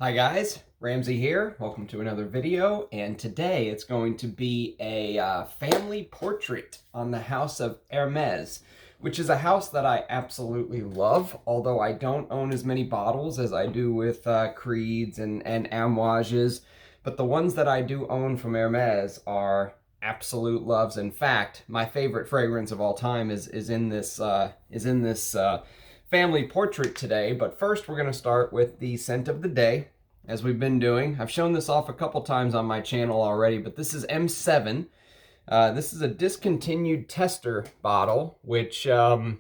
Hi guys, Ramsey here. Welcome to another video, and today it's going to be a family portrait on the house of Hermes, which is a house that I absolutely love, although I don't own as many bottles as I do with Creeds and Amouages, but the ones that I do own from Hermes are absolute loves. In fact, my favorite fragrance of all time is in this family portrait today. But first we're going to start with the scent of the day, as we've been doing. I've shown this off a couple times on my channel already, but this is M7. This is a discontinued tester bottle, which we're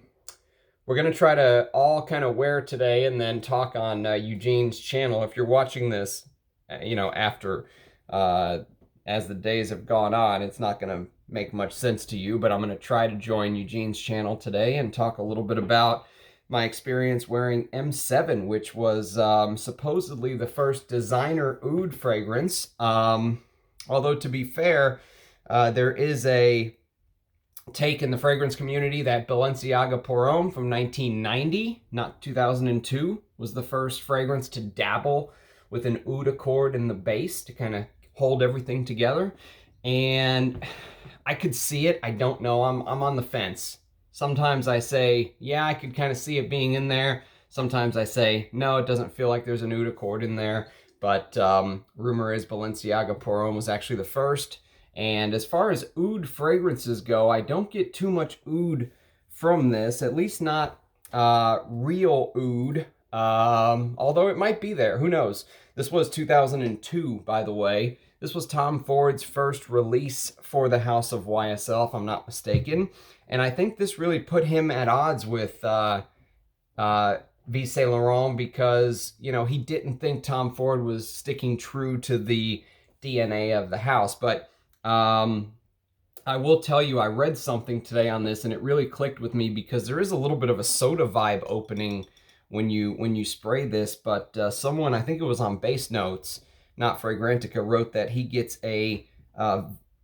going to try to all kind of wear today and then talk on Eugene's channel. If you're watching this, after as the days have gone on, it's not going to make much sense to you, but I'm going to try to join Eugene's channel today and talk a little bit about my experience wearing M7, which was supposedly the first designer oud fragrance. Although, to be fair, there is a take in the fragrance community that Balenciaga Pour Homme from 1990, not 2002, was the first fragrance to dabble with an oud accord in the base to kind of hold everything together. And I could see it. I don't know. I'm on the fence. Sometimes I say, yeah, I could kind of see it being in there. Sometimes I say, no, it doesn't feel like there's an oud accord in there. But rumor is Balenciaga Pour Homme was actually the first. And as far as oud fragrances go, I don't get too much oud from this, at least not real oud. Although it might be there, who knows? This was 2002, by the way. This was Tom Ford's first release for the House of YSL, if I'm not mistaken. And I think this really put him at odds with Yves Saint Laurent because, he didn't think Tom Ford was sticking true to the DNA of the house. But I will tell you, I read something today on this and it really clicked with me because there is a little bit of a soda vibe opening when you spray this. But someone, I think it was on Base Notes, not Fragrantica, wrote that he gets a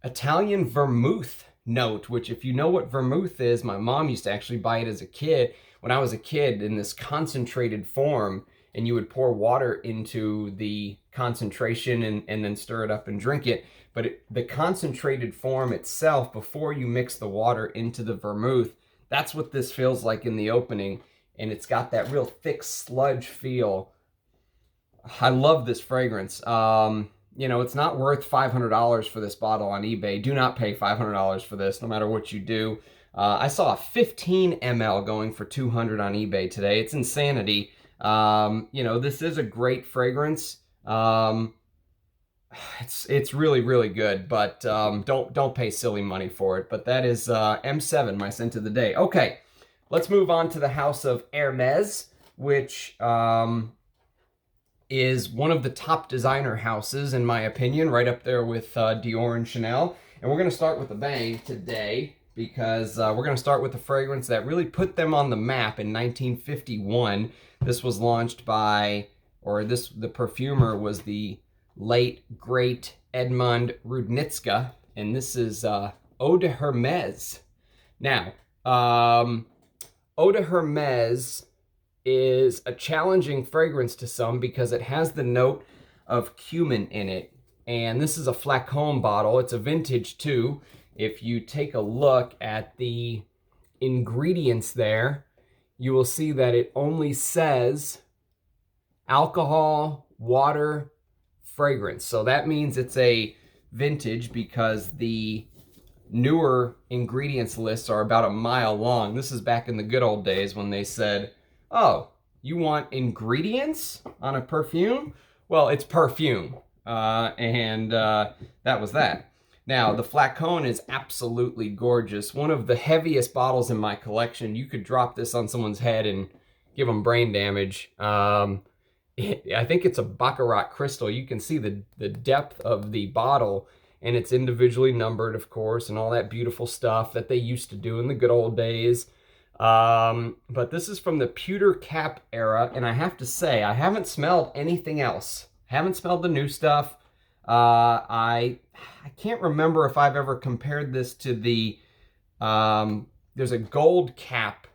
Italian vermouth note, which, if you know what vermouth is, my mom used to actually buy it as a kid, when I was a kid, in this concentrated form, and you would pour water into the concentration and then stir it up and drink it. But the concentrated form itself, before you mix the water into the vermouth, that's what this feels like in the opening, and it's got that real thick sludge feel. I love this fragrance. It's not worth $500 for this bottle on eBay. Do not pay $500 for this, no matter what you do. I saw a 15 ml going for $200 on eBay today. It's insanity. This is a great fragrance. It's really, really good, but don't pay silly money for it. But that is M7, my scent of the day. Okay, let's move on to the house of Hermes, which is one of the top designer houses, in my opinion, right up there with Dior and Chanel. And we're going to start with a bang today because we're going to start with the fragrance that really put them on the map in 1951. This was launched by, the perfumer was the late, great Edmond Rudnitska, and this is Eau de Hermes. Now, Eau de Hermes is a challenging fragrance to some because it has the note of cumin in it. And this is a flacon bottle. It's a vintage too. If you take a look at the ingredients there, you will see that it only says alcohol, water, fragrance. So that means it's a vintage because the newer ingredients lists are about a mile long. This is back in the good old days when they said, oh, you want ingredients on a perfume? Well, it's perfume. That was that. Now, the flacon is absolutely gorgeous. One of the heaviest bottles in my collection. You could drop this on someone's head and give them brain damage. I think it's a Baccarat crystal. You can see the depth of the bottle, and it's individually numbered, of course, and all that beautiful stuff that they used to do in the good old days. But this is from the pewter cap era, and I have to say, I haven't smelled anything else. Haven't smelled the new stuff. I can't remember if I've ever compared this to the, there's a gold cap,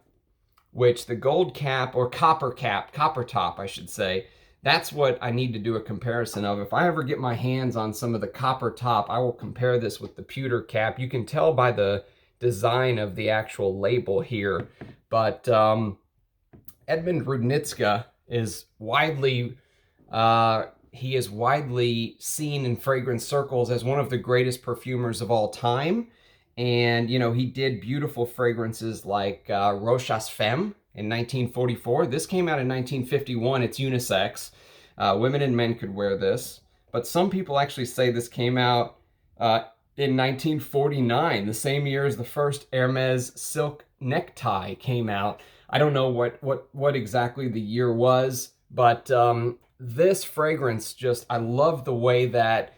which the gold cap, or copper cap, copper top, I should say, That's what I need to do a comparison of. If I ever get my hands on some of the copper top, I will compare this with the pewter cap. You can tell by the design of the actual label here. But Edmund Rudnitska is widely he is widely seen in fragrance circles as one of the greatest perfumers of all time. And, you know, he did beautiful fragrances like Rochas Femme in 1944. This came out in 1951. It's unisex. Women and men could wear this. But some people actually say this came out in 1949, the same year as the first Hermes silk necktie came out. I don't know what exactly the year was, but this fragrance just, I love the way that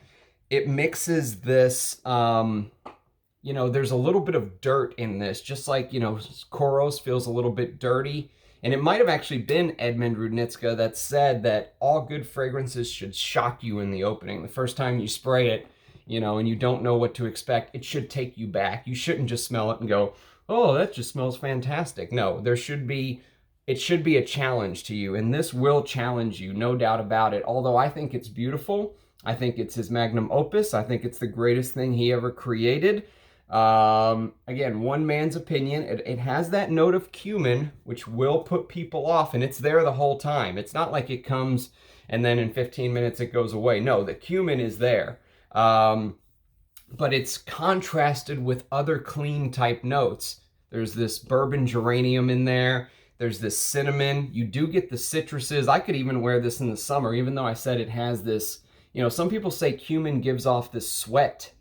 it mixes this, you know, there's a little bit of dirt in this, just like, you know, Coro's feels a little bit dirty. And it might have actually been Edmund Rudnitska that said that all good fragrances should shock you in the opening. The first time you spray it, you know, and you don't know what to expect, it should take you back. You shouldn't just smell it and go, oh, that just smells fantastic. No, it should be a challenge to you, and this will challenge you, no doubt about it. Although I think it's beautiful. I think it's his magnum opus. I think it's the greatest thing he ever created. Again, one man's opinion. It has that note of cumin, which will put people off, and it's there the whole time. It's not like it comes and then in 15 minutes it goes away. No, the cumin is there. But it's contrasted with other clean type notes. There's this bourbon geranium in there. There's this cinnamon. You do get the citruses. I could even wear this in the summer, even though I said it has this, you know, some people say cumin gives off this sweat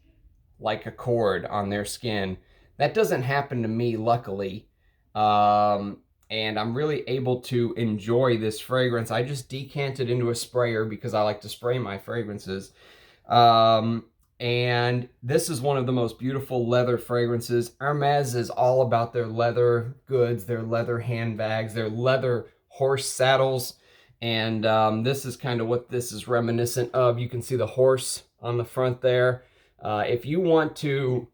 like a cord on their skin. That doesn't happen to me, luckily. And I'm really able to enjoy this fragrance. I just decanted into a sprayer because I like to spray my fragrances. And this is one of the most beautiful leather fragrances. Hermes is all about their leather goods, their leather handbags, their leather horse saddles. And this is kind of what this is reminiscent of. You can see the horse on the front there. If you want to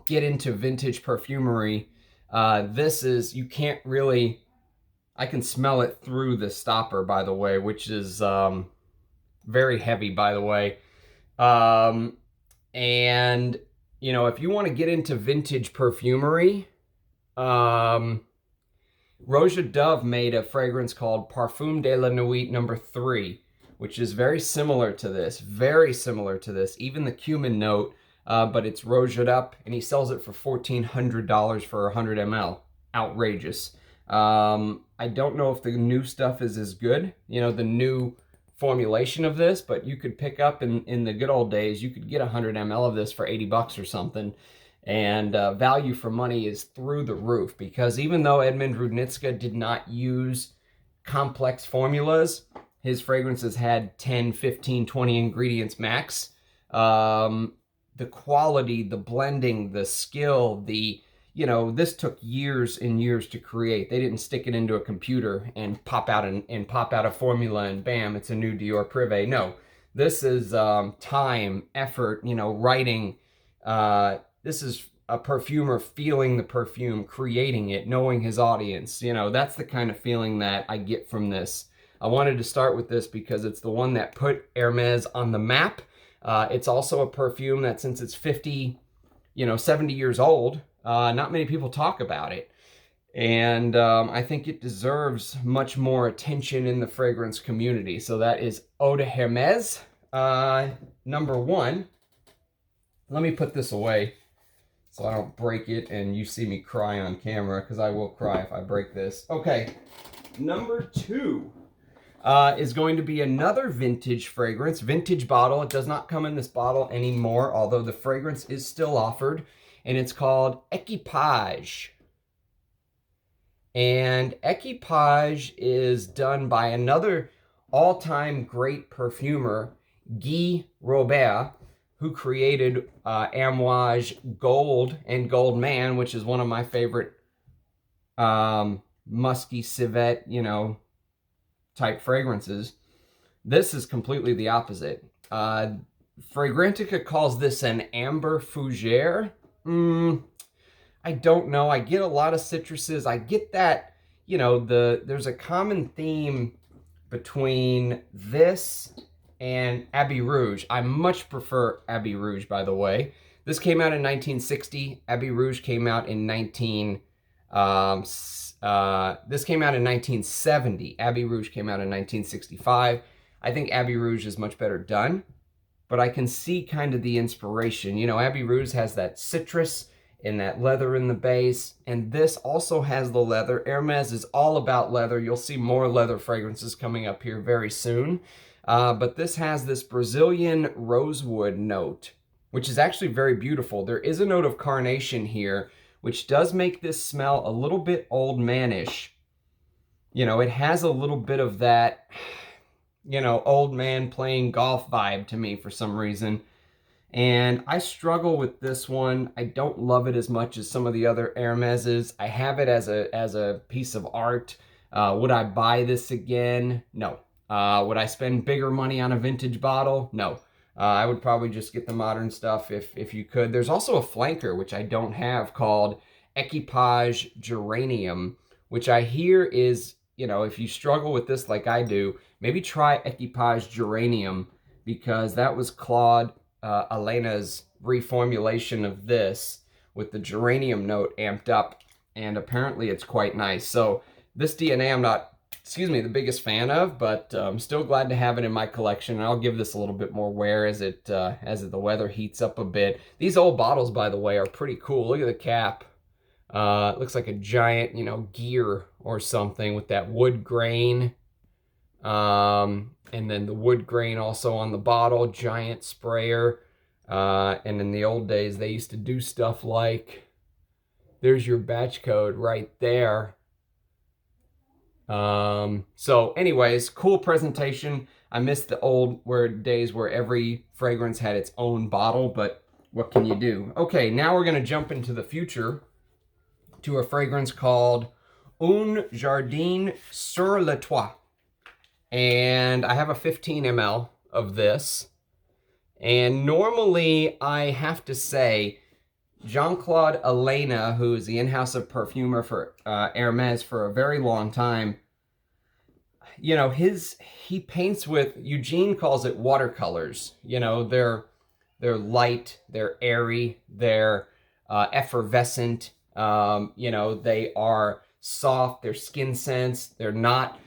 get into vintage perfumery, this is, you can't really, I can smell it through the stopper, by the way, which is very heavy, by the way. And, you know, if you want to get into vintage perfumery, Roja Dove made a fragrance called Parfum de la Nuit No. 3, which is very similar to this, even the cumin note, but it's rouged up, and he sells it for $1,400 for 100 ml. Outrageous. I don't know if the new stuff is as good, you know, the new formulation of this, but you could pick up in the good old days, you could get 100 ml of this for 80 bucks or something. And value for money is through the roof, because even though Edmund Rudnitska did not use complex formulas, his fragrances had 10, 15, 20 ingredients max. The quality, the blending, the skill, you know, this took years and years to create. They didn't stick it into a computer and pop out a formula and bam, it's a new Dior Privé. No, this is time, effort, you know, writing. This is a perfumer feeling the perfume, creating it, knowing his audience. You know, that's the kind of feeling that I get from this. I wanted to start with this because it's the one that put Hermes on the map. It's also a perfume that, since it's 50, you know, 70 years old, not many people talk about it. And I think it deserves much more attention in the fragrance community. So that is Eau de Hermes, number 1. Let me put this away so I don't break it and you see me cry on camera, because I will cry if I break this. Okay, number 2 is going to be another vintage fragrance, vintage bottle. It does not come in this bottle anymore, although the fragrance is still offered, and it's called Equipage. And Equipage is done by another all-time great perfumer, Guy Robert, who created Amouage Gold and Gold Man, which is one of my favorite musky civet, you know, type fragrances. This is completely the opposite. Fragrantica calls this an amber fougere. I don't know. I get a lot of citruses. I get that, you know, there's a common theme between this and Abbey Rouge. I much prefer Abbey Rouge, by the way. This came out in 1960. Abbey Rouge came out in this came out in 1970. Abbey Rouge came out in 1965. I think Abbey Rouge is much better done, but I can see kind of the inspiration. You know, Abbey Rouge has that citrus and that leather in the base, and this also has the leather. Hermes is all about leather. You'll see more leather fragrances coming up here very soon. But this has this Brazilian rosewood note, which is actually very beautiful. There is a note of carnation here, which does make this smell a little bit old manish. You know, it has a little bit of that, you know, old man playing golf vibe to me for some reason. And I struggle with this one. I don't love it as much as some of the other Hermeses. I have it as a piece of art. Would I buy this again? No. Would I spend bigger money on a vintage bottle? No. I would probably just get the modern stuff if you could. There's also a flanker, which I don't have, called Equipage Geranium, which I hear is, you know, if you struggle with this like I do, maybe try Equipage Geranium, because that was Claude Elena's reformulation of this with the geranium note amped up, and apparently it's quite nice. So this DNA I'm not, the biggest fan of, but I'm still glad to have it in my collection, and I'll give this a little bit more wear as the weather heats up a bit. These old bottles, by the way, are pretty cool. Look at the cap. It looks like a giant, you know, gear or something with that wood grain. And then the wood grain also on the bottle, giant sprayer. And in the old days, they used to do stuff like, there's your batch code right there. So anyways, cool presentation. I miss the old days where every fragrance had its own bottle, but what can you do? Okay, now we're going to jump into the future to a fragrance called Un Jardin Sur Le Trois. And I have a 15 ml of this. And normally I have to say, Jean-Claude Elena, who is the in-house perfumer for Hermes for a very long time, you know, he paints with, Eugene calls it watercolors. You know, they're light, they're airy, they're effervescent. You know, they are soft, they're skin scents. They're not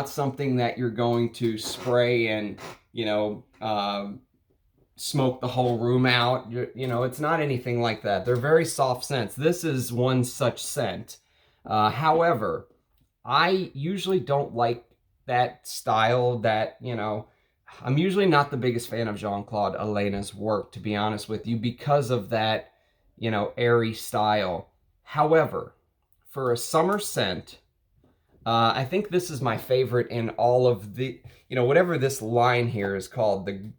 something that you're going to spray and, you know, smoke the whole room out. You know, it's not anything like that. They're very soft scents. This is one such scent. However, I usually don't like that style, that, you know, I'm usually not the biggest fan of Jean-Claude Elena's work, to be honest with you, because of that, you know, airy style. However, for a summer scent, I think this is my favorite in all of the, you know, whatever this line here is called, the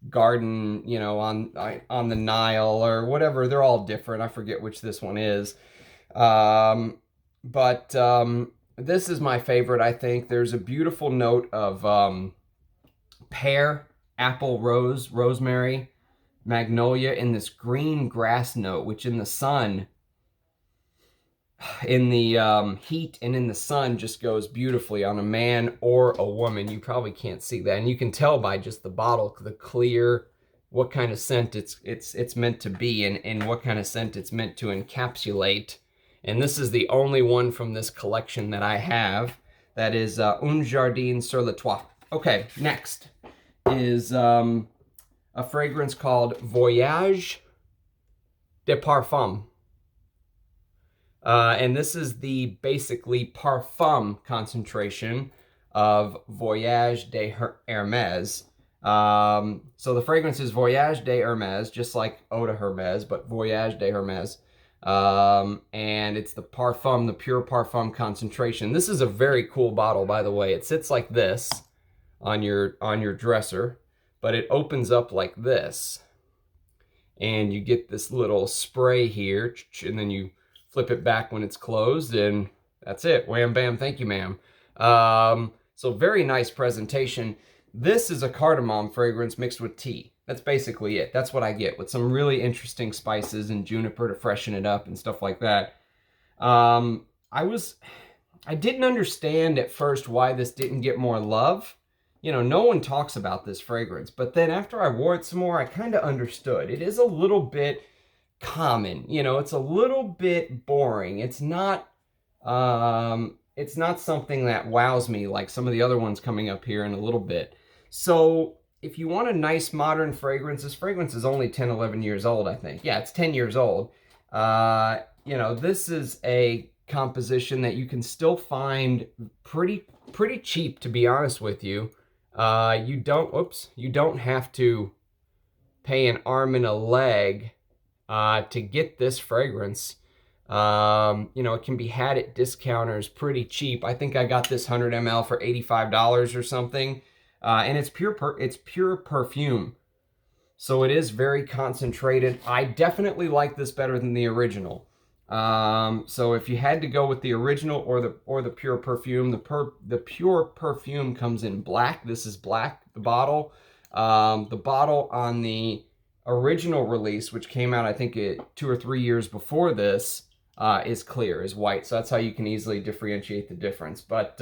garden, you know, on the Nile or whatever. They're all different. I forget which this one is. This is my favorite, I think. There's a beautiful note of pear, apple, rose, rosemary, magnolia, in this green grass note, which in the sun, in the heat and in the sun, just goes beautifully on a man or a woman. You probably can't see that, and you can tell by just the bottle, the clear, what kind of scent it's meant to be, and what kind of scent it's meant to encapsulate. And this is the only one from this collection that I have. That is Un Jardin Sur Le Trois. Okay, next is a fragrance called Voyage de Parfum. And this is the basically parfum concentration of Voyage de Hermes. So the fragrance is Voyage de Hermes, just like Eau de Hermes, but Voyage de Hermes. And it's the parfum, the pure parfum concentration. This is a very cool bottle, by the way. It sits like this on your dresser, but it opens up like this, and you get this little spray here, and then you flip it back when it's closed, and that's it. Wham, bam, thank you, ma'am. So very nice presentation. This is a cardamom fragrance mixed with tea. That's basically it. That's what I get, with some really interesting spices and juniper to freshen it up and stuff like that. I was I didn't understand at first why this didn't get more love. You know, no one talks about this fragrance, but then after I wore it some more, I kind of understood. It is a little bit common, you know, it's a little bit boring. It's not something that wows me like some of the other ones coming up here in a little bit. So if you want a nice modern fragrance, this fragrance is only 10, 11 years old, I think. Yeah, it's 10 years old. You know, this is a composition that you can still find pretty cheap, to be honest with you. You don't have to pay an arm and a leg to get this fragrance. You know, it can be had at discounters pretty cheap. I think I got this 100 ml for $85 or something. And it's pure perfume. So it is very concentrated. I definitely like this better than the original. So if you had to go with the original or the pure perfume, the pure perfume comes in black. This is black, the bottle. The bottle on the original release, which came out I think 2 or 3 years before this, is clear, is white. So that's how you can easily differentiate the difference. But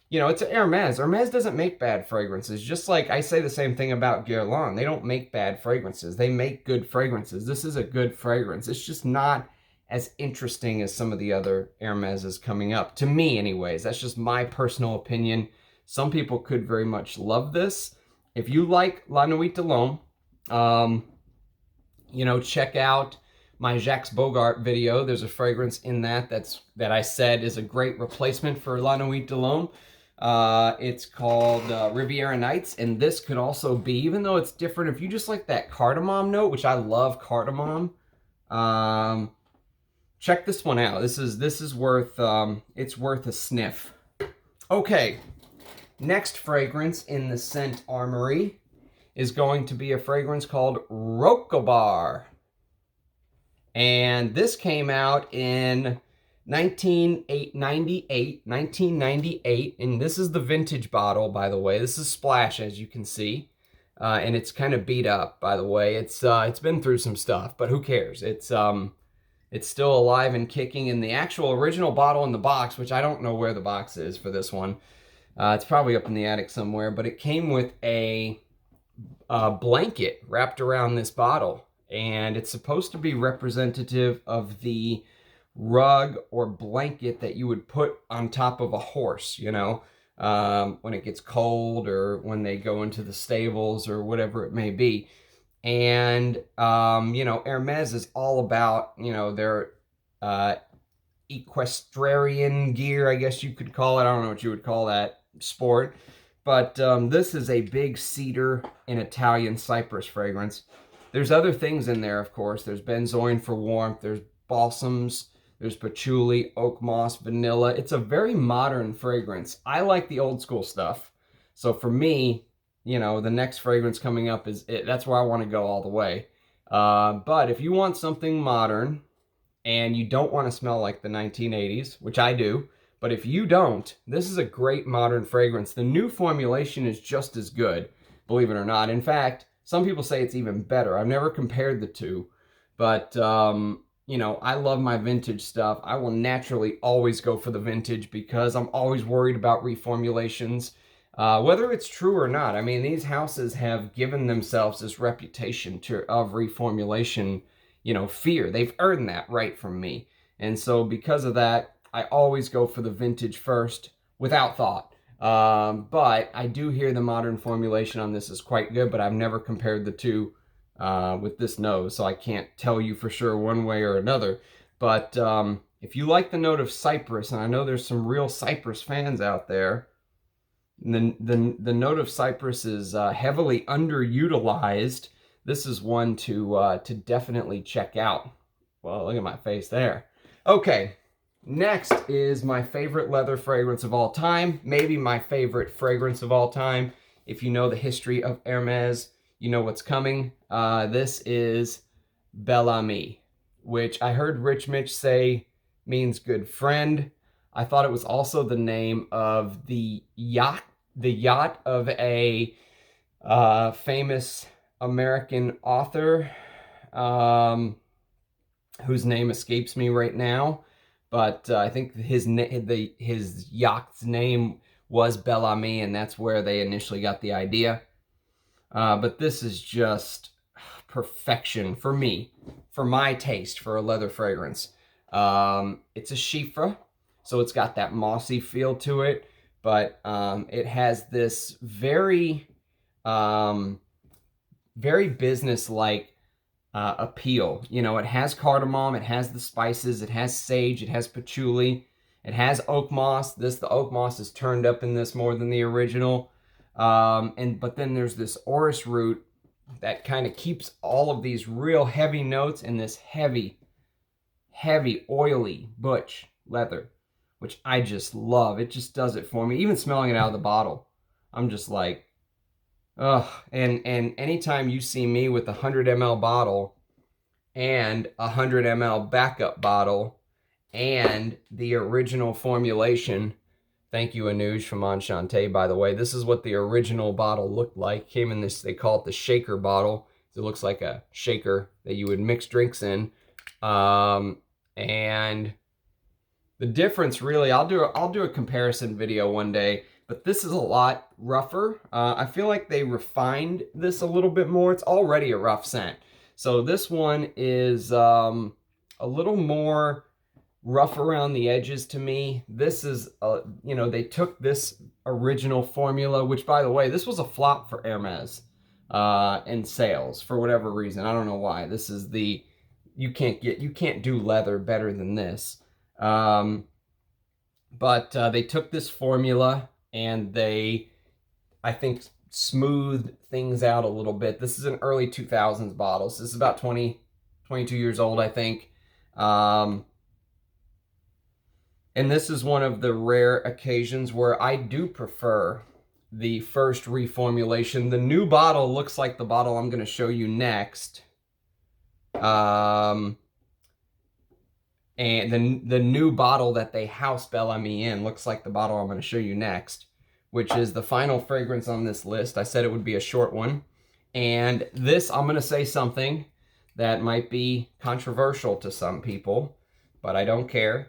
you know, it's a Hermes. Hermes doesn't make bad fragrances. Just like I say the same thing about Guerlain. They don't make bad fragrances. They make good fragrances. This is a good fragrance. It's just not as interesting as some of the other Hermeses coming up. To me, anyways. That's just my personal opinion. Some people could very much love this. If you like La Nuit de l'Homme, you know, check out my Jacques Bogart video. There's a fragrance in that that I said is a great replacement for La Nuit de l'Homme. It's called Riviera Nights, and this could also be, even though it's different, if you just like that cardamom note, which I love cardamom, check this one out. This is worth it's worth a sniff. Okay, next fragrance in the scent armory is going to be a fragrance called Rocabar. And this came out in 1998, and this is the vintage bottle, by the way. This is Splash, as you can see, and it's kind of beat up, by the way. It's been through some stuff, but who cares? It's still alive and kicking. In the actual original bottle in the box, which I don't know where the box is for this one, it's probably up in the attic somewhere, but it came with a blanket wrapped around this bottle. And it's supposed to be representative of the rug or blanket that you would put on top of a horse, you know, when it gets cold or when they go into the stables or whatever it may be. And, you know, Hermes is all about, you know, their equestrian gear, I guess you could call it. I don't know what you would call that sport. But this is a big cedar and Italian cypress fragrance. There's other things in there, of course. There's benzoin for warmth. There's balsams. There's patchouli, oak moss, vanilla. It's a very modern fragrance. I like the old school stuff. So for me, you know, the next fragrance coming up is it. That's where I want to go all the way. But if you want something modern and you don't want to smell like the 1980s, which I do, but if you don't, this is a great modern fragrance. The new formulation is just as good, believe it or not. In fact, some people say it's even better. I've never compared the two, but, you know, I love my vintage stuff. I will naturally always go for the vintage because I'm always worried about reformulations, whether it's true or not. I mean, these houses have given themselves this reputation of reformulation, you know, fear. They've earned that right from me. And so because of that, I always go for the vintage first without thought. But I do hear the modern formulation on this is quite good, but I've never compared the two with this nose, so I can't tell you for sure one way or another. But if you like the note of cypress, and I know there's some real cypress fans out there, the note of cypress is heavily underutilized. This is one to definitely check out. Well, look at my face there. Okay. Next is my favorite leather fragrance of all time. Maybe my favorite fragrance of all time. If you know the history of Hermes, you know what's coming. This is Bellamy, which I heard Rich Mitch say means good friend. I thought it was also the name of the yacht of a famous American author whose name escapes me right now. but I think his yacht's name was Bellamy, and that's where they initially got the idea. But this is just perfection for me, for my taste, for a leather fragrance. It's a Chypre, so it's got that mossy feel to it, but it has this very, very business-like appeal. You know, it has cardamom, it has the spices, it has sage, it has patchouli, it has oak moss. The oak moss is turned up in this more than the original. But then there's this orris root that kind of keeps all of these real heavy notes in this heavy, oily butch leather, which I just love. It just does it for me. Even smelling it out of the bottle, I'm just like, ugh. And anytime you see me with a 100 ml bottle and a 100 ml backup bottle and the original formulation, thank you, Anuj from Enchante, by the way. This is what the original bottle looked like. Came in this, they call it the shaker bottle. It looks like a shaker that you would mix drinks in. And the difference really, I'll do a comparison video one day, but this is a lot rougher. I feel like they refined this a little bit more. It's already a rough scent. So this one is a little more rough around the edges to me. This is, you know, they took this original formula, which, by the way, this was a flop for Hermes in sales for whatever reason. I don't know why. This is the, you can't do leather better than this. But they took this formula and they, I think, smoothed things out a little bit. This is an early 2000s bottle. So this is about 22 years old, I think. And this is one of the rare occasions where I do prefer the first reformulation. The new bottle looks like the bottle I'm going to show you next. And the new bottle that they house Bellamy in looks like the bottle I'm going to show you next, which is the final fragrance on this list. I said it would be a short one. And this, I'm going to say something that might be controversial to some people, but I don't care.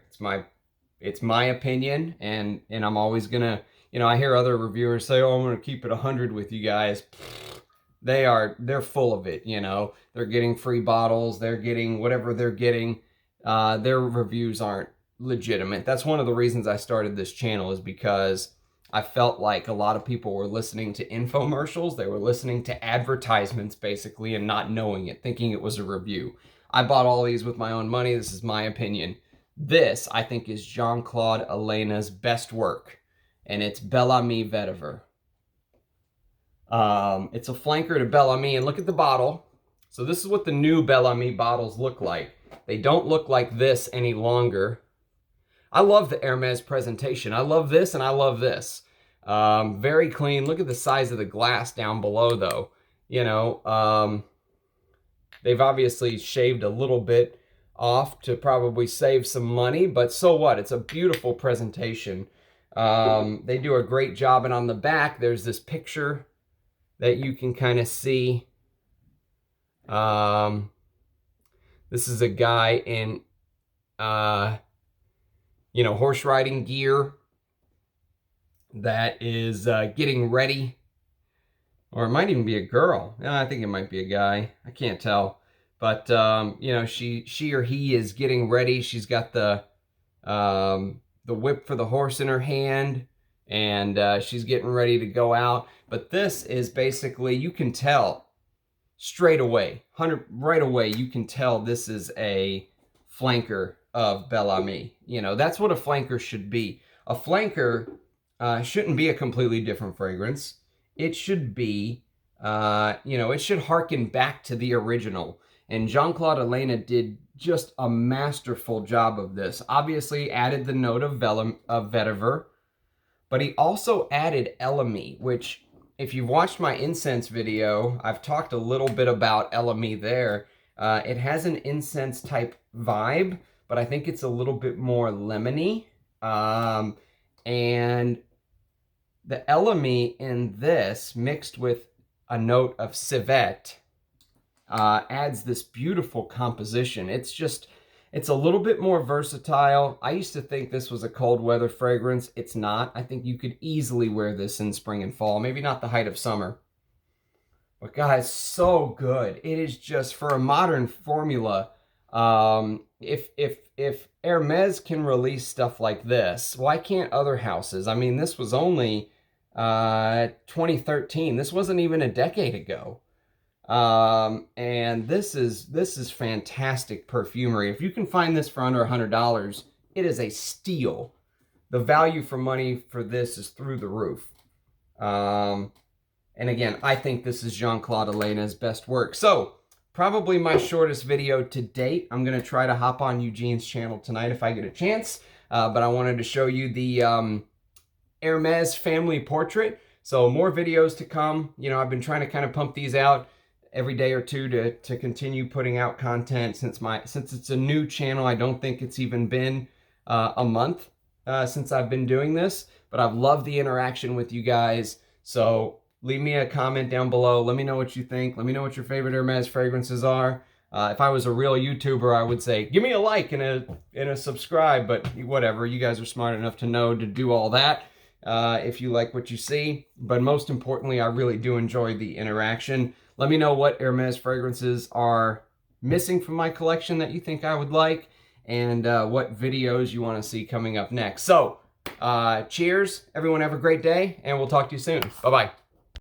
It's my opinion, and I'm always gonna, you know, I hear other reviewers say, oh, I'm gonna keep it 100 with you guys. They're full of it, you know. They're getting free bottles, they're getting whatever they're getting. Their reviews aren't legitimate. That's one of the reasons I started this channel, is because I felt like a lot of people were listening to infomercials. They were listening to advertisements, basically, and not knowing it, thinking it was a review. I bought all these with my own money. This is my opinion. This, I think, is Jean-Claude Alena's best work, and it's Bel Ami Vetiver. It's a flanker to Bellamy, and look at the bottle. So this is what the new Bellamy bottles look like. They don't look like this any longer. I love the Hermes presentation. I love this, and I love this. Very clean. Look at the size of the glass down below, though. You know, they've obviously shaved a little bit off to probably save some money, but so what? It's a beautiful presentation. They do a great job, and on the back there's this picture that you can kind of see. This is a guy in you know, horse riding gear that is getting ready, or it might even be a girl. I think it might be a guy, I can't tell. But, you know, she or he is getting ready. She's got the whip for the horse in her hand, and she's getting ready to go out. But this is basically, you can tell straight away, right away, you can tell this is a flanker of Bellamy. You know, that's what a flanker should be. A flanker shouldn't be a completely different fragrance. It should be, you know, it should harken back to the original. And Jean-Claude Alena did just a masterful job of this. Obviously added the note of Vetiver, but he also added Belleamy, which, if you've watched my incense video, I've talked a little bit about Belleamy there. It has an incense type vibe, but I think it's a little bit more lemony. And the Belleamy in this, mixed with a note of civet, adds this beautiful composition. It's It's a little bit more versatile. I used to think this was a cold weather fragrance. It's not. I think you could easily wear this in spring and fall. Maybe not the height of summer. But guys, so good. It is just, for a modern formula, if Hermes can release stuff like this, why can't other houses? I mean, this was only 2013. This wasn't even a decade ago. And this is fantastic perfumery. If you can find this for under $100, it is a steal. The value for money for this is through the roof. And again, I think this is Jean-Claude Elena's best work. So, probably my shortest video to date. I'm going to try to hop on Eugene's channel tonight if I get a chance. But I wanted to show you the Hermes family portrait. So, more videos to come. You know, I've been trying to kind of pump these out every day or two to continue putting out content since it's a new channel. I don't think it's even been a month since I've been doing this. But I've loved the interaction with you guys. So, leave me a comment down below. Let me know what you think. Let me know what your favorite Hermes fragrances are. If I was a real YouTuber, I would say, give me a like and a subscribe, but whatever. You guys are smart enough to know to do all that if you like what you see. But most importantly, I really do enjoy the interaction. Let me know what Hermes fragrances are missing from my collection that you think I would like, and what videos you want to see coming up next. So, cheers. Everyone have a great day, and we'll talk to you soon. Bye-bye.